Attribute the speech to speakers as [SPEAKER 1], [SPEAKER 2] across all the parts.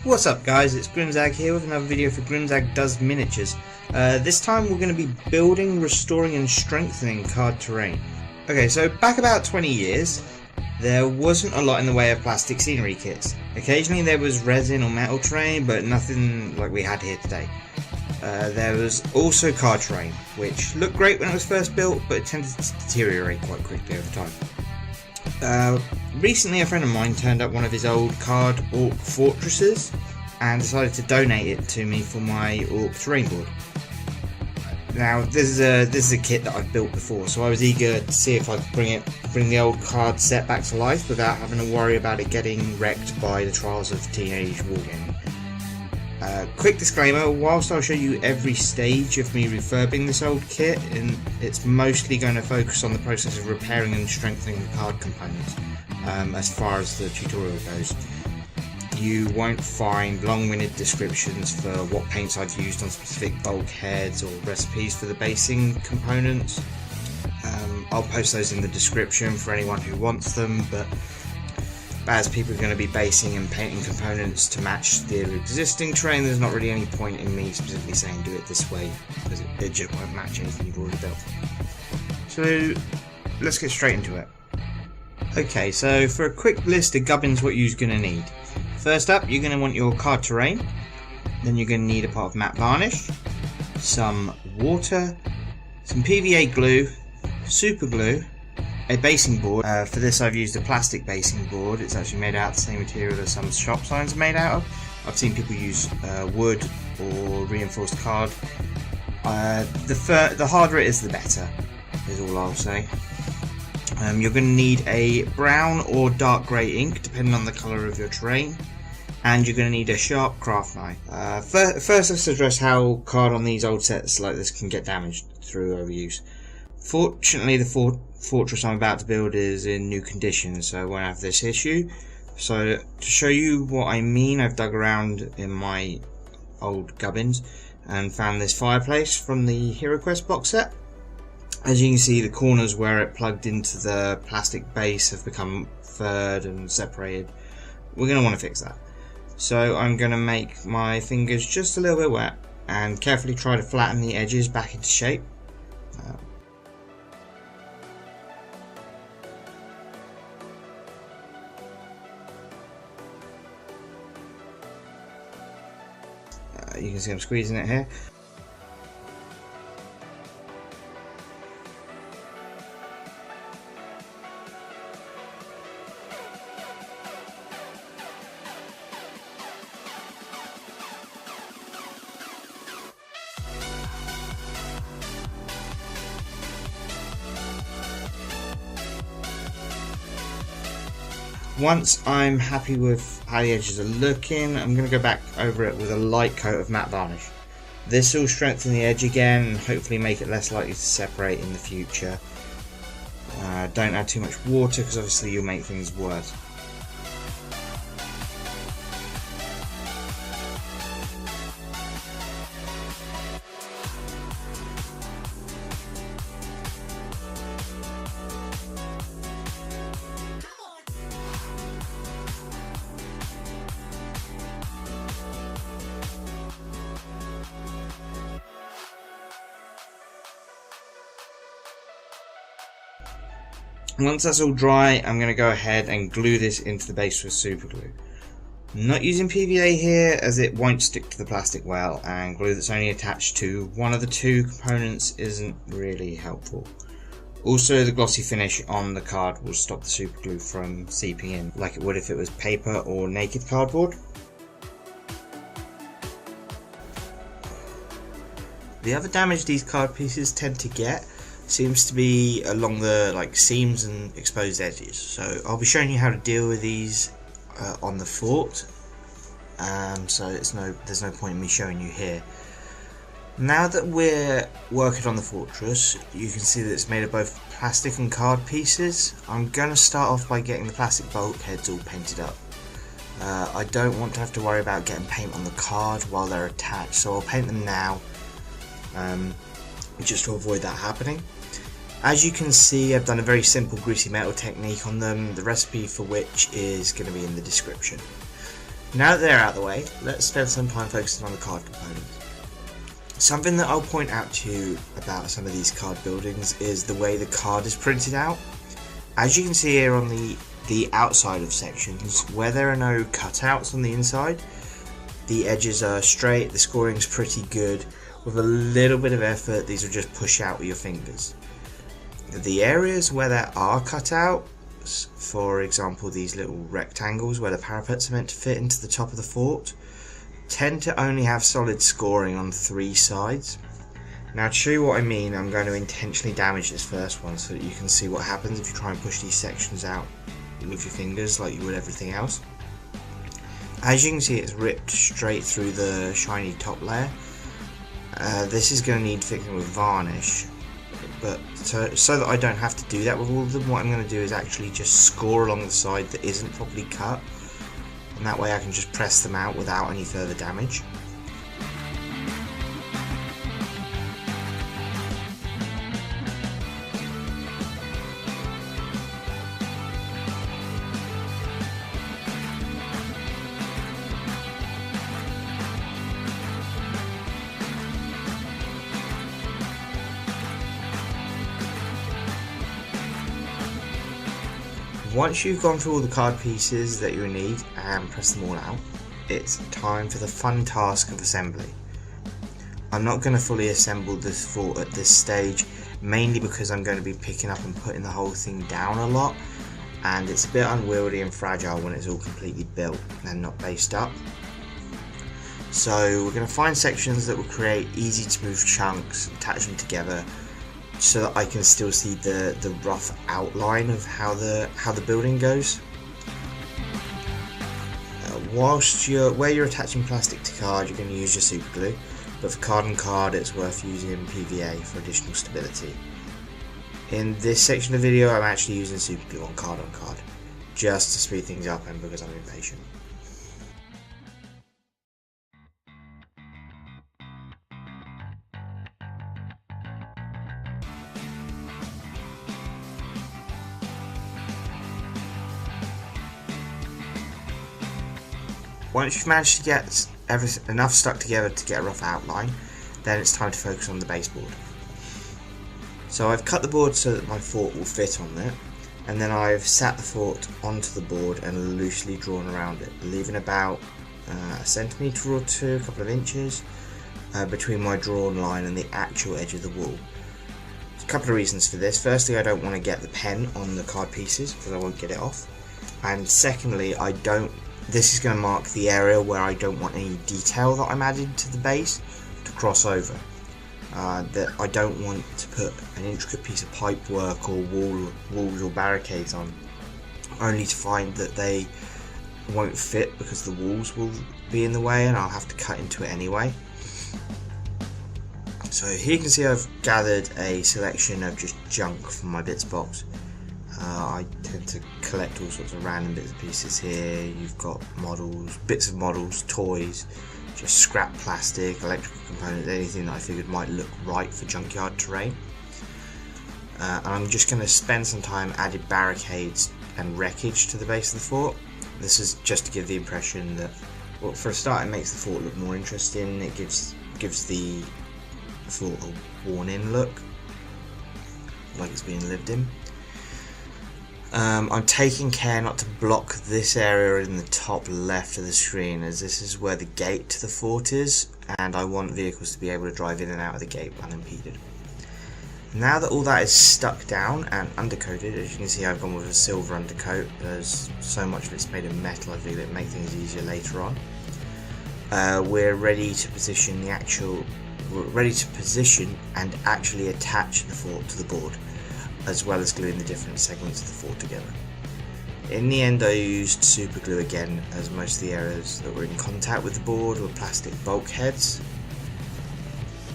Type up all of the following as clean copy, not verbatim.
[SPEAKER 1] What's up guys, it's Grimzag here with another video for Grimzag Does Miniatures. This time we're going to be building, restoring and strengthening card terrain. Okay, so back about 20 years, there wasn't a lot in the way of plastic scenery kits. Occasionally there was resin or metal terrain, but nothing like we had here today. There was also card terrain, which looked great when it was first built, but it tended to deteriorate quite quickly over time. Recently a friend of mine turned up one of his old card orc fortresses and decided to donate it to me for my orc terrain board. Now this is a kit that I've built before, so I was eager to see if I could bring the old card set back to life without having to worry about it getting wrecked by the trials of teenage wargaming. Quick disclaimer, whilst I'll show you every stage of me refurbing this old kit, and it's mostly going to focus on the process of repairing and strengthening the card components as far as the tutorial goes. You won't find long-winded descriptions for what paints I've used on specific bulkheads or recipes for the basing components. I'll post those in the description for anyone who wants them, but as people are going to be basing and painting components to match the existing terrain, there's not really any point in me specifically saying do it this way, because it just won't match anything you've already built. So let's get straight into it. Okay, so for a quick list of gubbins what you're going to need. First up, you're going to want your card terrain, then you're going to need a pot of matte varnish, some water, some PVA glue, super glue, a basing board. For this I've used a plastic basing board. It's actually made out of the same material as some shop signs are made out of. I've seen people use wood or reinforced card. The harder it is the better, is all I'll say. You're going to need a brown or dark grey ink depending on the colour of your terrain, and you're going to need a sharp craft knife. First let's address how card on these old sets like this can get damaged through overuse. Fortunately the fortress I'm about to build is in new condition, so I won't have this issue. So to show you what I mean, I've dug around in my old gubbins and found this fireplace from the HeroQuest box set. As you can see, the corners where it plugged into the plastic base have become furred and separated. We're going to want to fix that. So I'm going to make my fingers just a little bit wet and carefully try to flatten the edges back into shape. You can see I'm squeezing it here. Once I'm happy with how the edges are looking, I'm going to go back over it with a light coat of matte varnish. This will strengthen the edge again and hopefully make it less likely to separate in the future. Don't add too much water because obviously you'll make things worse. Once that's all dry, I'm going to go ahead and glue this into the base with super glue. I'm not using PVA here as it won't stick to the plastic well, and glue that's only attached to one of the two components isn't really helpful. Also, the glossy finish on the card will stop the super glue from seeping in like it would if it was paper or naked cardboard. The other damage these card pieces tend to get seems to be along the seams and exposed edges, so I'll be showing you how to deal with these on the fort, so there's no point in me showing you here. Now that we're working on the fortress, you can see that it's made of both plastic and card pieces. I'm going to start off by getting the plastic bulkheads all painted up. I don't want to have to worry about getting paint on the card while they're attached, so I'll paint them now just to avoid that happening. As you can see, I've done a very simple greasy metal technique on them, the recipe for which is going to be in the description. Now that they're out of the way, let's spend some time focusing on the card components. Something that I'll point out to you about some of these card buildings is the way the card is printed out. As you can see here on the outside of sections, where there are no cutouts on the inside, the edges are straight, the scoring's pretty good. With a little bit of effort, these will just push out with your fingers. The areas where there are cutouts, for example these little rectangles where the parapets are meant to fit into the top of the fort, tend to only have solid scoring on 3 sides. Now to show you what I mean, I'm going to intentionally damage this first one so that you can see what happens if you try and push these sections out with your fingers like you would everything else. As you can see, it's ripped straight through the shiny top layer. This is going to need fixing with varnish, but so that I don't have to do that with all of them, what I'm going to do is actually just score along the side that isn't properly cut, and that way I can just press them out without any further damage. Once you've gone through all the card pieces that you need and pressed them all out, it's time for the fun task of assembly. I'm not going to fully assemble this fort at this stage, mainly because I'm going to be picking up and putting the whole thing down a lot, and it's a bit unwieldy and fragile when it's all completely built and not based up. So we're going to find sections that will create easy to move chunks, attach them together, so that I can still see the rough outline of how the building goes. Where you're attaching plastic to card, you're going to use your super glue, but for card and card it's worth using PVA for additional stability. In this section of the video I'm actually using super glue on card, just to speed things up and because I'm impatient. Once you've managed to get enough stuck together to get a rough outline, then it's time to focus on the baseboard. So I've cut the board so that my fort will fit on it, and then I've sat the fort onto the board and loosely drawn around it, leaving about a centimetre or two, a couple of inches, between my drawn line and the actual edge of the wall. There's a couple of reasons for this. Firstly, I don't want to get the pen on the card pieces because I won't get it off, and secondly, this is going to mark the area where I don't want any detail that I'm adding to the base to cross over. That I don't want to put an intricate piece of pipe work or walls or barricades on, only to find that they won't fit because the walls will be in the way and I'll have to cut into it anyway. So here you can see I've gathered a selection of just junk from my bits box. I tend to collect all sorts of random bits and pieces here. You've got models, bits of models, toys, just scrap plastic, electrical components, anything that I figured might look right for junkyard terrain. And I'm just going to spend some time adding barricades and wreckage to the base of the fort. This is just to give the impression that, well, for a start it makes the fort look more interesting. It gives the fort a worn-in look, like it's being lived in. I'm taking care not to block this area in the top left of the screen, as this is where the gate to the fort is, and I want vehicles to be able to drive in and out of the gate unimpeded. Now that all that is stuck down and undercoated, as you can see I've gone with a silver undercoat, as so much of it's made of metal I figured it'd make things easier later on. We're ready to position and actually attach the fort to the board, as well as gluing the different segments of the fort together. In the end I used super glue again, as most of the areas that were in contact with the board were plastic bulkheads.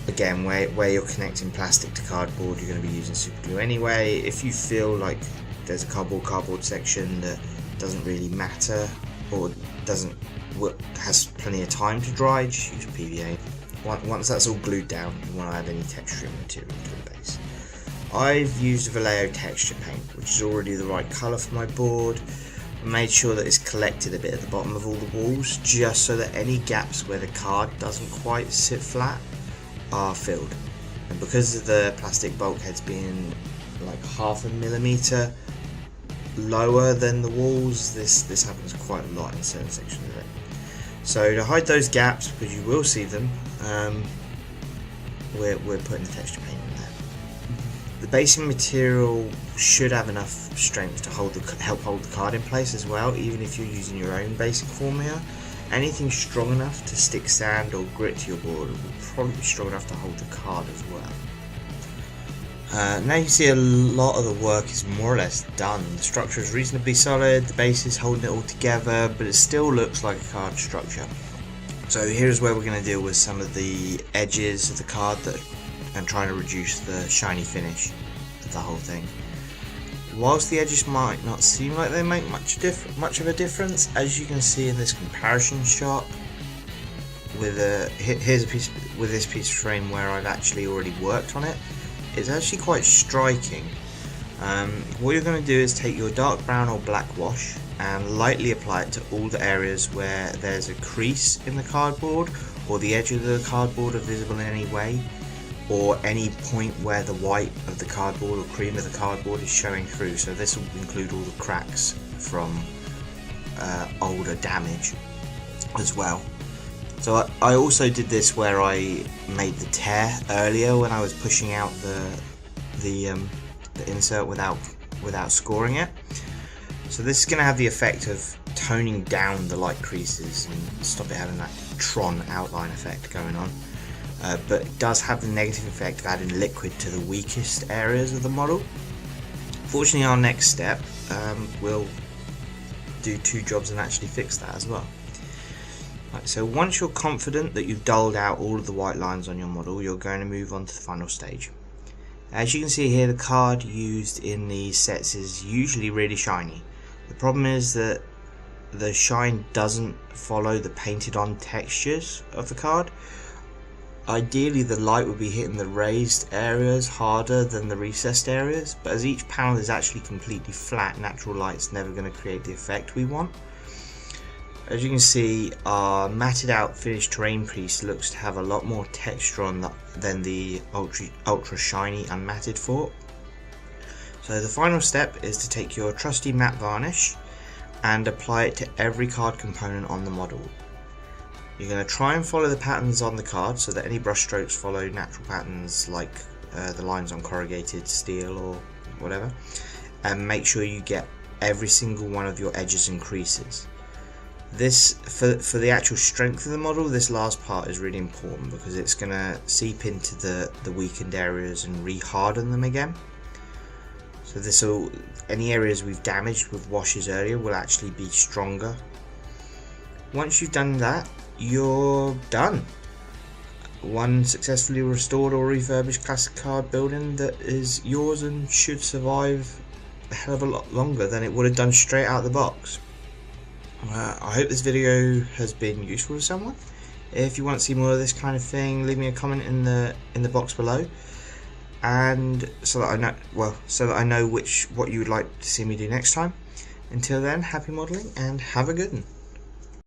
[SPEAKER 1] Again, where you're connecting plastic to cardboard you're going to be using super glue anyway. If you feel like there's a cardboard section that doesn't really matter or has plenty of time to dry, just use PVA. Once that's all glued down, you want to add any texturing material to the base. I've used Vallejo texture paint, which is already the right colour for my board. I made sure that it's collected a bit at the bottom of all the walls, just so that any gaps where the card doesn't quite sit flat are filled. And because of the plastic bulkheads being like 0.5 millimeter lower than the walls, this happens quite a lot in certain sections of it. So to hide those gaps, because you will see them, we're putting the texture paint in there. The basing material should have enough strength to help hold the card in place as well, even if you're using your own basic formula. Anything strong enough to stick sand or grit to your board will probably be strong enough to hold the card as well. Now you see a lot of the work is more or less done. The structure is reasonably solid, the base is holding it all together, but it still looks like a card structure. So here's where we're going to deal with some of the edges of the card and trying to reduce the shiny finish of the whole thing. Whilst the edges might not seem like they make much of a difference, as you can see in this comparison shot, with here's a piece with this piece of frame where I've actually already worked on it. It's actually quite striking. What you're going to do is take your dark brown or black wash and lightly apply it to all the areas where there's a crease in the cardboard, or the edge of the cardboard are visible in any way, or any point where the white of the cardboard or cream of the cardboard is showing through. So this will include all the cracks from older damage as well. So I also did this where I made the tear earlier when I was pushing out the insert without scoring it. So this is going to have the effect of toning down the light creases and stop it having that Tron outline effect going on. But it does have the negative effect of adding liquid to the weakest areas of the model. Fortunately, our next step will do 2 jobs and actually fix that as well. Right, so once you're confident that you've dulled out all of the white lines on your model, you're going to move on to the final stage. As you can see here, the card used in these sets is usually really shiny. The problem is that the shine doesn't follow the painted on textures of the card. Ideally the light would be hitting the raised areas harder than the recessed areas, but as each panel is actually completely flat, natural light's never going to create the effect we want. As you can see, our matted out finished terrain piece looks to have a lot more texture on than the ultra shiny unmatted fort. So the final step is to take your trusty matte varnish and apply it to every card component on the model. You're going to try and follow the patterns on the card so that any brush strokes follow natural patterns like the lines on corrugated steel or whatever, and make sure you get every single one of your edges and creases. This, for the actual strength of the model, this last part is really important because it's going to seep into the weakened areas and re-harden them again. So any areas we've damaged with washes earlier will actually be stronger. Once you've done that, you're done. One successfully restored or refurbished classic card building that is yours and should survive a hell of a lot longer than it would have done straight out of the box. I hope this video has been useful to someone. If you want to see more of this kind of thing, leave me a comment in the box below, and so that I know what you would like to see me do next time. Until then, happy modelling and have a good one.